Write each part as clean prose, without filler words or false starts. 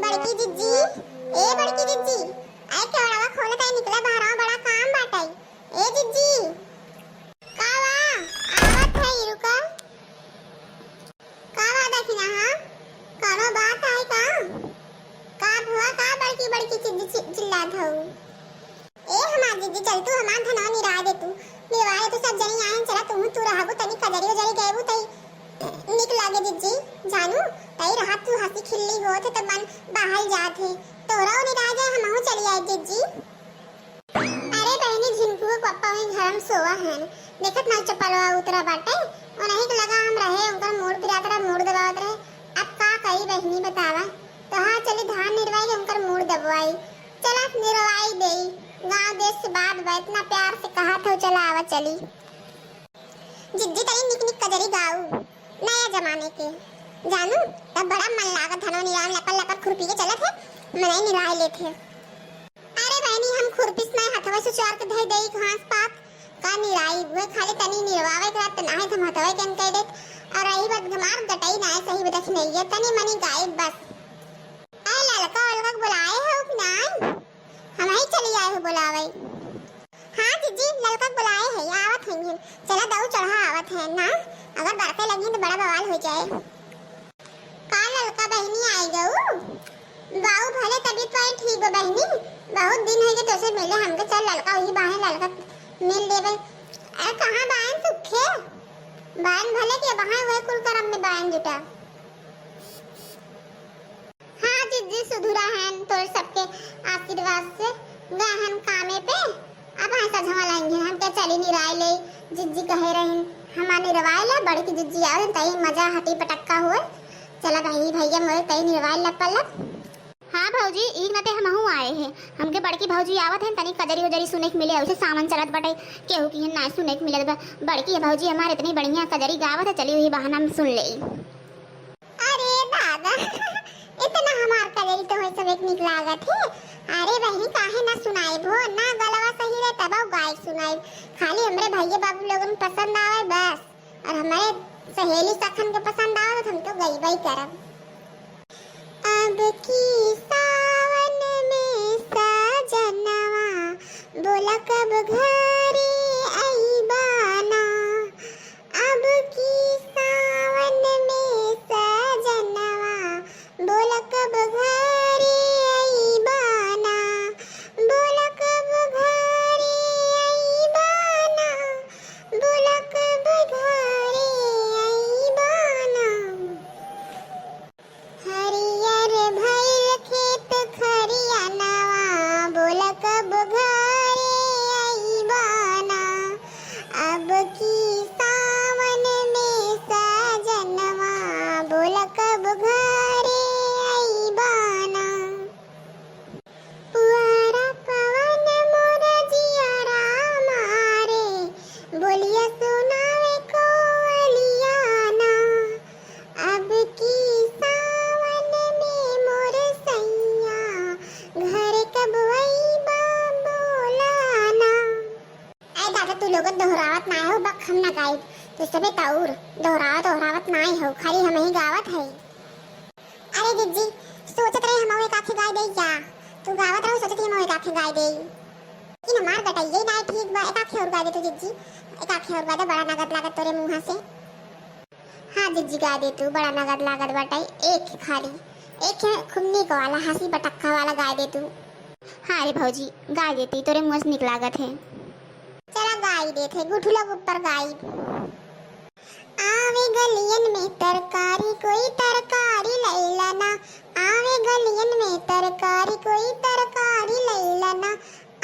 बड़की जिज्जी, ए बड़की जिज्जी, आए केवड़ावा खोलत आई निकला बाहर बड़ा काम बाटाई। ए जिज्जी, कावा आवत है रुका। कावा देखना हां, करो बात आई का हुआ का बड़की बड़की जिज्जी चिल्लात हो। ए हमार जिज्जी चल तू हमार धनवा निरा दे तू। निराए तो सब जनी आए चला तू रहबो तनी कजरी जरी गएबू तई निक लागे जिज्जी जानू तई रहा तू हंसी खिल्ली होत त मन बाहर जात है तोरा नि राजा हमहु चली आए जिज्जी। अरे बहनी झिनकू पप्पा वही घर में सोवा है देखत ना चपलवा उतरा बाटे और नहीं लगा हम रहे उनका मूड पिरातरा मूड दबावत रहे। अब का कही बहनी बतावा तो हां चली धान निरवाई के उनका मूड दबवाई चला निरवाई देई गांव देश से बात बा इतना प्यार से कहा था चला आवा चली। जिज्जी तई निक निक कजरी गाऊ नया जमाने के जानू तब बड़ा मन लागत धनो निराम लपल लपल खुरपी के चलत है मने निराय लेथे। अरे बहनी हम खुरपीस में हथवा से चार के धई देई घास पात का निराई वे खाली तनी निरवावे करत ना है हम हथवा के कह देत और आई बात गमार गटाई ना सही बदख नहीं है तनी मनी गायब बस। ए ललका अलगा बुलाए हो कि नहीं हम ही चली आए हो बुलावे। हां जीजी ललका बुलाए है आवत हैं चला दाऊ चढ़ा आवत है ना अगर बरके लगी तो बड़ा बवाल हो जाए। का ललका बहनी आई गऊ बाऊ भले तबीयत पाई ठीक हो बहनी बहुत दिन हो गए तोसे मिले हमके चल ललका वही बाहे ललका मिल लेवे। अरे कहां बाहन सुखे बाहन भले के बाहे वही कुल करम में बाहन जुटा। हां जिज्जी सुधुरा है तोर सबके आशीर्वाद से गहन कामे पे अब ऐसा झमा लाएंगे हम क्या चली निराय ले जिज्जी कहे रहे हमारे निरवाय ला बड़की जिज्जी आवे तई मजा हटी पटक्का हुए चला भाई भैया मोरे तई निरवाय लपलक। हां भौजी ई नते हमहु आए हैं हमके बड़की भौजी आवत हैं तनी कजरी उजरी सुने के मिले उसे सामान चलत बटे केहू की ना सुने के मिले बड़की भौजी हमारे इतनी बढ़िया कजरी गावत है चली हुई बहाना में सुन ले। अरे दादा इतना हमार कजरी तो होय सब एक निक लागत है। अरे बहनी काहे ना सुनाई भो ना गलवा सही रे तब गाय सुनाई खाली हमरे भैया बाबू लोगन पसंद आवे बस और हमारे सहेली सखन के पसंद आवे तो हम तो गईबई करब। अब की सावन में सजनवा बोला कब घरे आईबाना अब की सावन में सजनवा बोला कब घरे आईबाना बोला कब घरे आईबाना बोला कब घरे आईबाना। हरियर भइल खेत खरियानवा बोला कब घरे आईबाना अब की सावन में सजनवा बोला कब घरे आईबाना। पुआरा पवन मोर जियारा मारे बोलिया सुनावे कोवलियाना अब की सावन में मोर सैया घर कब आईबा बोलाना। ऐ दादा तू लोग दोहरावत ना हो बक हम ना गाइब तो सबे ताउर दोहरावत ना हो खाली हम ही गावत है। अरे जिज्जी सोचत रहे हम एक आखे गाय दे क्या तू गावत रहो सोचत हम एक आखे गाय दे इन मार गटाइए ना ठीक बा एक आखे और गाय दे तू जिज्जी एक आखे और गाय दे बड़ा नगद लागत तोरे मुंह से। हां जिज्जी गाय दे तू बड़ा नगद लागत बटाई एक खाली एक खुन्नी को वाला हंसी पटक्का वाला गाय दे तू। हां रे भौजी गाय देती तोरे मुंह से निक लागत है चला गाय दे थे गुठुला ऊपर गाय। आवे गलियन में तरकारी कोई तरकारी लैला ना आवे गलियन में तरकारी कोई तरकारी लैला ना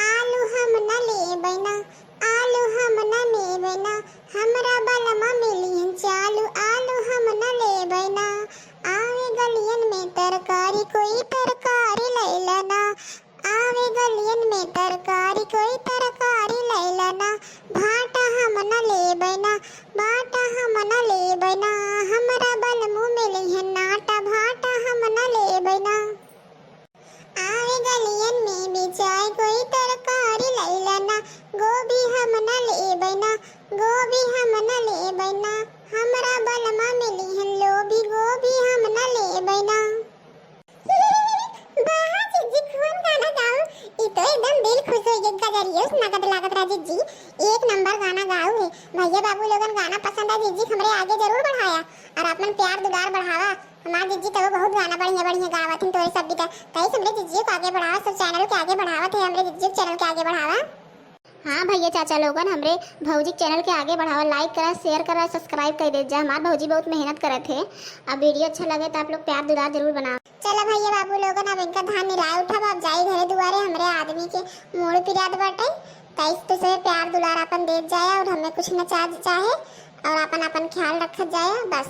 आलू हम न लेबै ना आलू हम न लेबै ना हमरा बलमा मिलियन चालू आलू हम न लेबै ना आवे गलियन में तरकारी कोई तरकारी लैला ना आवे गलियन में तरकारी कोई तरकारी लैला ना भाटा हम न लेबै ना भाटा हम न लेबै ना हमरा बलमु मिलियन नाटा भाटा हम न लेबै ना आवे गलियन में बिचाई कोई तरकारी लैला ना गोभी हम न लेबै ना गोभी हम न लेबै ना हमरा बलमा मिलियन लोभी गोभी हम न लेबै ना। का जरिए नगद लागत राजीव जी। एक नंबर गाना गाओ है भैया बाबू लोगन, गाना पसंद है जीजी हमरे आगे जरूर बढ़ाया और अपन प्यार दुलार बढ़ावा। हमार जीजी तो बहुत गाना बढ़िया बढ़िया गावत हैं, तोरे सब भी कई हमरे जीजी को आगे बढ़ावा, सब चैनल के आगे बढ़ावत है, हमरे जीजी चैनल के आगे बढ़ावा। हाँ भैया चाचा लोगन, हमरे भौजी चैनल के आगे बढ़ावा, लाइक करा, शेयर करा, सब्सक्राइब कर दे जा। हमार भौजी बहुत मेहनत करत है। अब वीडियो अच्छा लगे तो आप लोग प्यार दुलार जरूर बनाओ। चलो भैया बाबू लोगन, अब इनका धान निराय उठा, अब जाई घरे दुआरे, हमरे आदमी के मोड़ पिरात बाटे, तईस तो से प्यार दुलार अपन दे जाए और हमें कुछ न चाहे और अपन अपन ख्याल रखत जाए बस।